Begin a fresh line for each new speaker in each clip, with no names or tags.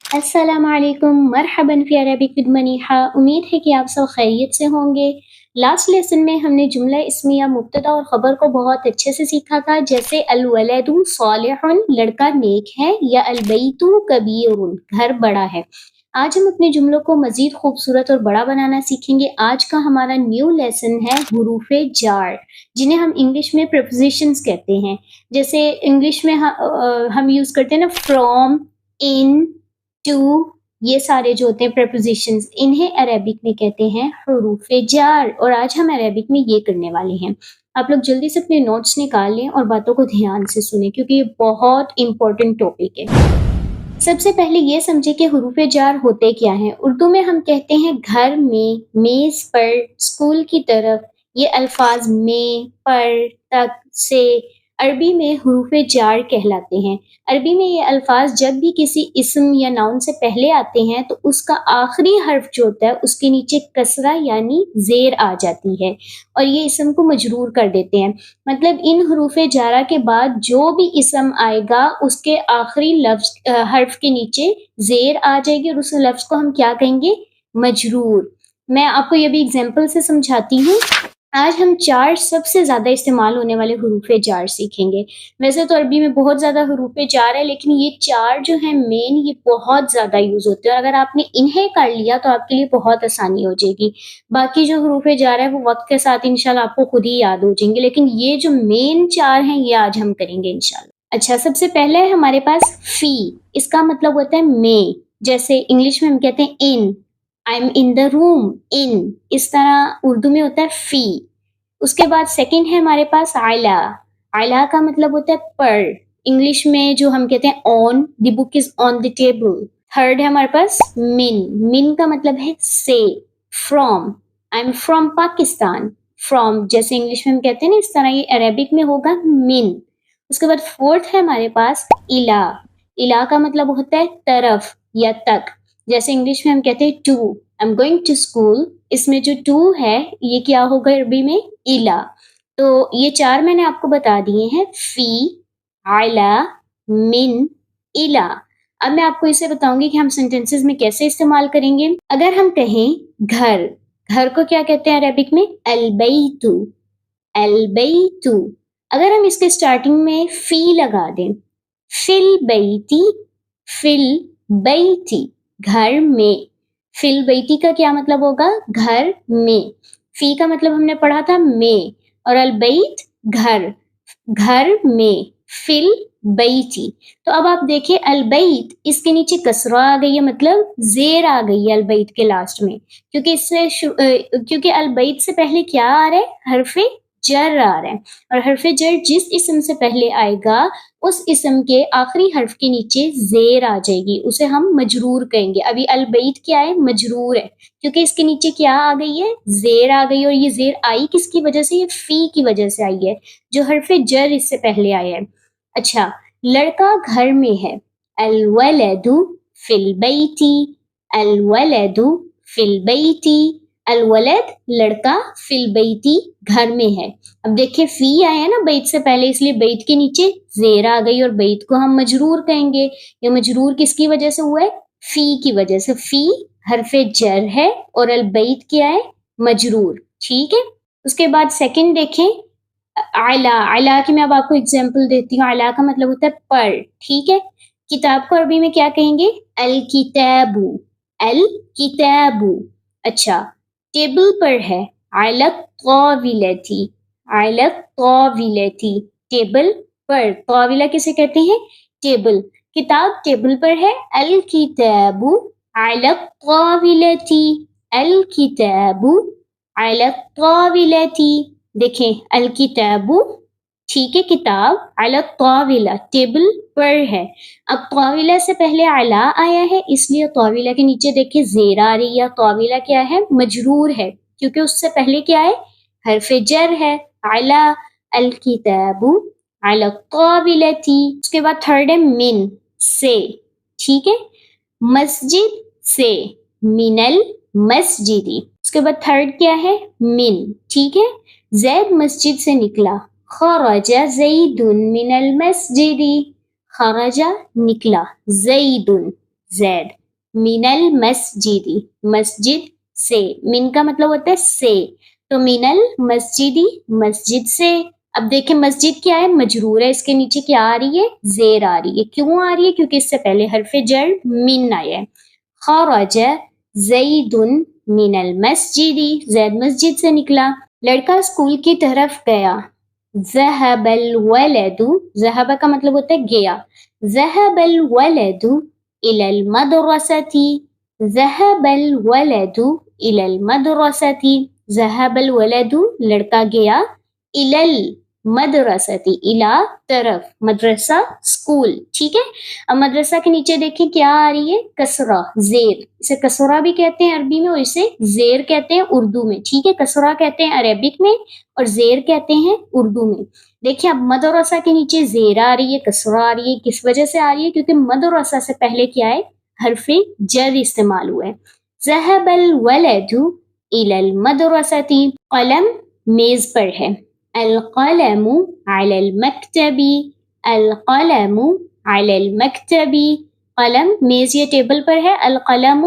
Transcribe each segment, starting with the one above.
अस्सलाम वालेकुम, मरहबन फ़ी Arabic with Maniha. उम्मीद है कि आप सब खैरियत से होंगे। लास्ट लेसन में हमने जुमला इस्मिया मुब्तदा और ख़बर को बहुत अच्छे से सीखा था, जैसे अल वलदु सालिहुन लड़का नेक है, या अल बैतु कबीरुन घर बड़ा है। आज हम अपने जुमलों को मज़ीद खूबसूरत और बड़ा बनाना सीखेंगे। आज का हमारा न्यू लेसन है हुरूफ़े जार, जिन्हें हम इंग्लिश में प्रीपोज़िशंस कहते हैं। जैसे इंग्लिश में हम यूज़ करते हैं ना, फ्रॉम, इन, टू, ये सारे जो होते हैं प्रेपोजिशंस, इन्हें अरेबिक में कहते हैं हुरूफ़े जार, और आज हम अरेबिक में ये करने वाले हैं। आप लोग जल्दी से अपने नोट्स निकाल लें और बातों को ध्यान से सुनें, क्योंकि ये बहुत इम्पोर्टेंट टॉपिक है। सबसे पहले ये समझे कि हुरूफ़े जार होते क्या हैं। उर्दू में हम कहते हैं घर में, मेज़ पर, स्कूल की तरफ। ये अल्फाज में, पर, तक, से अरबी में हुरूफ़े जार कहलाते हैं। अरबी में ये अल्फाज जब भी किसी इस्म या नाउन से पहले आते हैं तो उसका आखिरी हर्फ जो होता है उसके नीचे कसरा यानी ज़ेर आ जाती है, और ये इस्म को मजरूर कर देते हैं। मतलब इन हुरूफ़े जारा के बाद जो भी इस्म आएगा उसके आखिरी हर्फ के नीचे ज़ेर आ जाएगी, और उस लफ्ज़ को हम क्या कहेंगे? मजरूर। मैं आपको ये भी एग्ज़ाम्पल से समझाती हूँ। आज हम 4 सबसे ज़्यादा इस्तेमाल होने वाले हुरूफ़े जार सीखेंगे। वैसे तो अरबी में बहुत ज़्यादा हुरूफ़े जार है, लेकिन ये 4 जो हैं मेन, ये बहुत ज़्यादा यूज़ होते हैं, और अगर आपने इन्हें कर लिया तो आपके लिए बहुत आसानी हो जाएगी। बाकी जो हुरूफ़े जार है वो वक़्त के साथ इंशाल्लाह आपको खुद ही याद हो जाएँगे, लेकिन ये जो मेन 4 हैं ये आज हम करेंगे इंशाल्लाह। अच्छा, सबसे पहले है हमारे पास फ़ी, इसका मतलब होता है में। जैसे इंग्लिश में हम कहते हैं in, I am in the room, in. इस तरह उर्दू में होता है फ़ी। उसके बाद सेकंड है हमारे पास आला। आला का मतलब होता है पर। इंग्लिश में जो हम कहते हैं on, the book is on the table. Third है हमारे पास मिन। मिन का मतलब है से, from. I am from Pakistan. From जैसे इंग्लिश में हम कहते हैं ना, इस तरह ये अरेबिक में होगा मिन। उसके बाद फोर्थ है हमारे पास इला। इला का मतलब होता है तरफ या तक। जैसे इंग्लिश में हम कहते हैं to, I am going to school. इसमें जो टू है ये क्या होगा अरबी में? इला। तो ये 4 मैंने आपको बता दिए हैं, फी, आला, मिन, इला। अब मैं आपको इसे बताऊंगी कि हम सेंटेंसेस में कैसे इस्तेमाल करेंगे। अगर हम कहें घर, घर को क्या कहते हैं अरबिक में? अलबैतु, अलबैतु। अगर हम इसके स्टार्टिंग में फी लगा दें, फिल बैती, फिल बैती, घर में। फिल बैती का क्या मतलब होगा? घर में। फी का मतलब हमने पढ़ा था में, और अलबैत घर, घर में। फिल बैती। तो अब आप देखिए अलबैत, इसके नीचे कसरा आ गई है, मतलब जेर आ गई है अलबैत के लास्ट में, क्योंकि क्योंकि अलबैत से पहले क्या आ रहा है? हरफे जर आ रहा है, और हरफे जर जिस इस्म से पहले आएगा उस इस्म के आखिरी हर्फ के नीचे जेर आ जाएगी, उसे हम मजरूर कहेंगे। अभी अलबैत क्या है? मजरूर है, क्योंकि इसके नीचे क्या आ गई है? जेर आ गई, और ये जेर आई किसकी वजह से? ये फी की वजह से आई है, जो हरफे जर इससे पहले आया है। अच्छा, लड़का घर में है। अल वलदु फिल बैती, अल वलदु फिल बैती। अल वलद लड़का, फिल बैती घर में है। अब देखिए फी आया है ना बैत से पहले, इसलिए बैत के नीचे जेर आ गई, और बैत को हम मजरूर कहेंगे। ये मजरूर किसकी वजह से हुआ है? फी की वजह से। फी हरफे जर है, और अल बैत क्या है? मजरूर। ठीक है। उसके बाद सेकंड देखें, आला। आला की मैं अब आपको एग्जांपल देती हूँ। आला का मतलब होता है पर। ठीक है। किताब को अरबी में क्या कहेंगे? अल किताबु, अल किताबु। अच्छा, टेबल पर है। अलत ताविलती, अलत ताविलती। टेबल पर। ताविला किसे कहते हैं? टेबल। किताब टेबल पर है। अल किताबु अलत ताविलती, अल किताबु अलत ताविलती। देखें, अल किताबु, ठीक है, किताब, अला ताविला टेबल पर है। अब ताविला से पहले अला आया है, इसलिए ताविला के नीचे देखिए जेर आ रही है। ताविला क्या है? मजरूर है, क्योंकि उससे पहले क्या है? हरफे जर है। अला, अल किताबु अला ताविलती। उसके बाद थर्ड है मिन, से। ठीक है। मस्जिद से, मिनल मस्जिदी। उसके बाद थर्ड क्या है? मिन। ठीक है। जैद मस्जिद से निकला। खरजा ज़ैदुन मिनल मस्जिदी, खरजा निकला, ज़ैदुन। زید. من المسجدی, مسجد سے, من کا مطلب ہوتا ہے سے, تو من المسجدی مسجد سے. اب دیکھیں مسجد کیا ہے, مجرور ہے, اس کے نیچے کیا آ رہی ہے, زیر آ رہی ہے. کیوں آ رہی ہے؟ کیونکہ اس سے پہلے حرف جر من آیا ہے. خرج زید من المسجدی, زید مسجد سے نکلا. لڑکا اسکول کی طرف گیا. ذهب الولد, ذهب کا مطلب ہوتا ہے گیا. ذهب الولد الى المدرسة, ذهب الولد الى المدرسة, ذهب الولد لڑکا گیا, الى المدرسة, الى طرف, مدرسہ اسکول, ٹھیک ہے. اب مدرسہ کے نیچے دیکھیں کیا آ رہی ہے, کسرہ, زیر. اسے کسرہ بھی کہتے ہیں عربی میں اور اسے زیر کہتے ہیں اردو میں, ٹھیک ہے. کسرہ کہتے ہیں عربک میں اور زیر کہتے ہیں اردو میں. دیکھیں اب مدرسہ کے نیچے زیر آ رہی ہے, کسرہ آ رہی ہے, کس وجہ سے آ رہی ہے؟ کیونکہ مدرسہ سے پہلے کیا ہے, حرف جر استعمال ہوا ہے. ذهب الولد الى المدرسة, قلم میز پر ہے. القلم على المكتب, القلم على المكتب, قلم میز یا ٹیبل پر ہے. القلم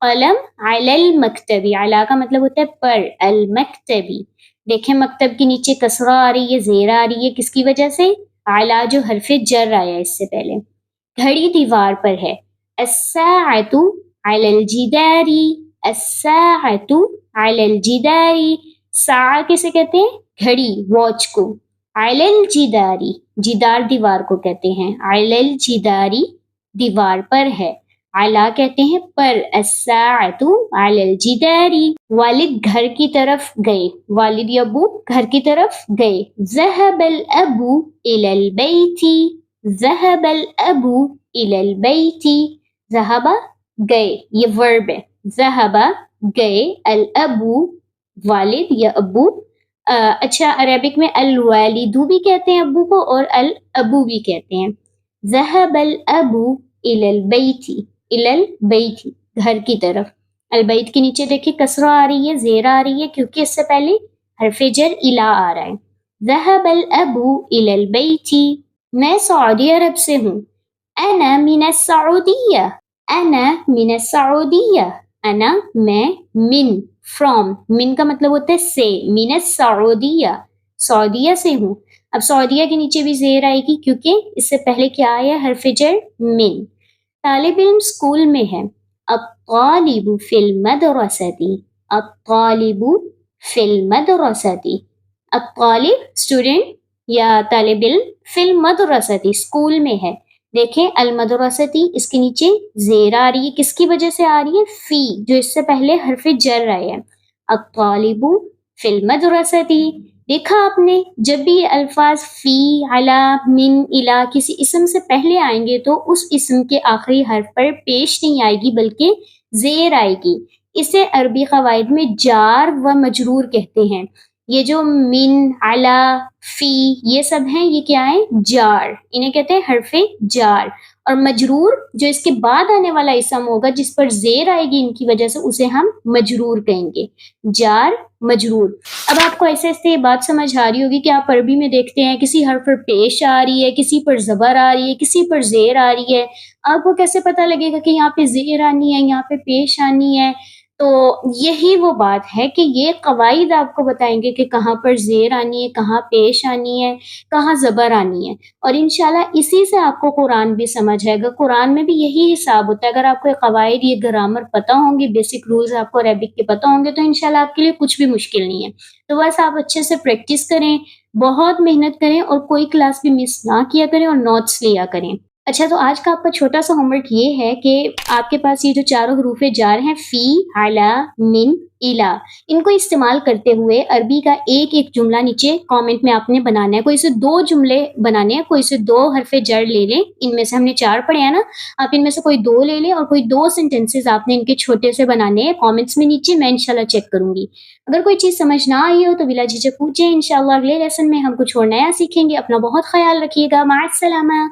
قلم على المكتب, علی کا مطلب ہوتا ہے پر, المکتبی. دیکھیں مکتب کے نیچے کسرہ آ رہی ہے, زیر آ رہی ہے, کس کی وجہ سے؟ علی جو حرف جر آیا اس سے پہلے. گھڑی دیوار پر ہے. الساعة على الجدار, الساعة على الجدار, ساعة کسے کہتے ہیں؟ گھڑی, واچ کو. على الجدار, جدار دیوار کو کہتے ہیں. على الجدار دیوار پر ہے. علا کہتے ہیں پر. الساعة على الجدار. والد گھر کی طرف گئے, والد یا ابو گھر کی طرف گئے. ذهب الأب إلى البيت, ذهب الأب إلى البيت, ذهب گئے, یہ ورب ہے. ذهب گئے, الأب والد یا ابو. اچھا عربک میں الوالدو بھی کہتے ہیں ابو کو اور الابو بھی کہتے ہیں. ذهب الأب إلى البيت, إلى البيت گھر کی طرف. البیت کے نیچے دیکھیں کسرہ آ رہی ہے, زیر آ رہی ہے, کیونکہ اس سے پہلے حرف جر الا آ رہا ہے. ذهب الأب إلى البيت, میں سعودی عرب سے ہوں. أنا من السعودية, أنا من السعودية, أنا میں, من from, من کا مطلب ہوتا ہے سے, من السعودية سعودیہ سے ہوں. اب سعودیہ کے نیچے بھی زیر آئے گی کیونکہ اس سے پہلے کیا آیا, حرف جر من. طالب علم اسکول میں ہے. الطالب فی المدرسة, الطالب فی المدرسة, الطالب اسٹوڈنٹ یا طالب علم, فی المدرسة اسکول میں ہے. دیکھیں المدرسة اس کے نیچے زیر آ رہی ہے, کس کی وجہ سے آ رہی ہے؟ فی, جو اس سے پہلے حرف جر آیا ہے. الطالب فی المدرسة. دیکھا آپ نے جب بھی یہ الفاظ فی, علی, من, الی کسی اسم سے پہلے آئیں گے تو اس اسم کے آخری حرف پر پیش نہیں آئے گی بلکہ زیر آئے گی. اسے عربی قواعد میں جار و مجرور کہتے ہیں. یہ جو من, علی, فی یہ سب ہیں, یہ کیا ہیں؟ جار, انہیں کہتے ہیں حرف جار. اور مجرور جو اس کے بعد آنے والا اسم ہوگا جس پر زیر آئے گی ان کی وجہ سے, اسے ہم مجرور کہیں گے. جار مجرور. اب آپ کو ایسے ایسے یہ بات سمجھ آ رہی ہوگی کہ آپ عربی میں دیکھتے ہیں کسی حرف پر پیش آ رہی ہے, کسی پر زبر آ رہی ہے, کسی پر زیر آ رہی ہے. آپ کو کیسے پتہ لگے گا کہ یہاں پہ زیر آنی ہے, یہاں پہ پیش آنی ہے؟ تو یہی وہ بات ہے کہ یہ قواعد آپ کو بتائیں گے کہ کہاں پر زیر آنی ہے, کہاں پیش آنی ہے, کہاں زبر آنی ہے. اور انشاءاللہ اسی سے آپ کو قرآن بھی سمجھ آئے گا. قرآن میں بھی یہی حساب ہوتا ہے. اگر آپ کو یہ قواعد, یہ گرامر پتہ ہوں گے, بیسک رولز آپ کو عربک کے پتہ ہوں گے تو انشاءاللہ آپ کے لیے کچھ بھی مشکل نہیں ہے. تو بس آپ اچھے سے پریکٹس کریں, بہت محنت کریں اور کوئی کلاس بھی مس نہ کیا کریں اور نوٹس لیا کریں. اچھا تو آج کا آپ کا چھوٹا سا ہوم ورک یہ ہے کہ آپ کے پاس یہ جو چاروں حروف جار ہیں, فی, علی, من, الا, ان کو استعمال کرتے ہوئے عربی کا ایک ایک جملہ نیچے کامنٹ میں آپ نے بنانا ہے. کوئی سے 2 جملے بنانے ہیں, کوئی سے 2 حرف جر لے لیں. ان میں سے ہم نے 4 پڑھے ہیں نا, آپ ان میں سے کوئی 2 لے لیں اور کوئی 2 سینٹینسز آپ نے ان کے چھوٹے سے بنانے ہیں. کامنٹس میں نیچے میں انشاءاللہ چیک کروں گی. اگر کوئی چیز سمجھ نہ آئی ہو تو بلا جھجک پوچھیں. انشاءاللہ اگلے لیسن میں ہم کچھ اور نیا سیکھیں گے. اپنا بہت خیال رکھیے گا. مع السلامہ.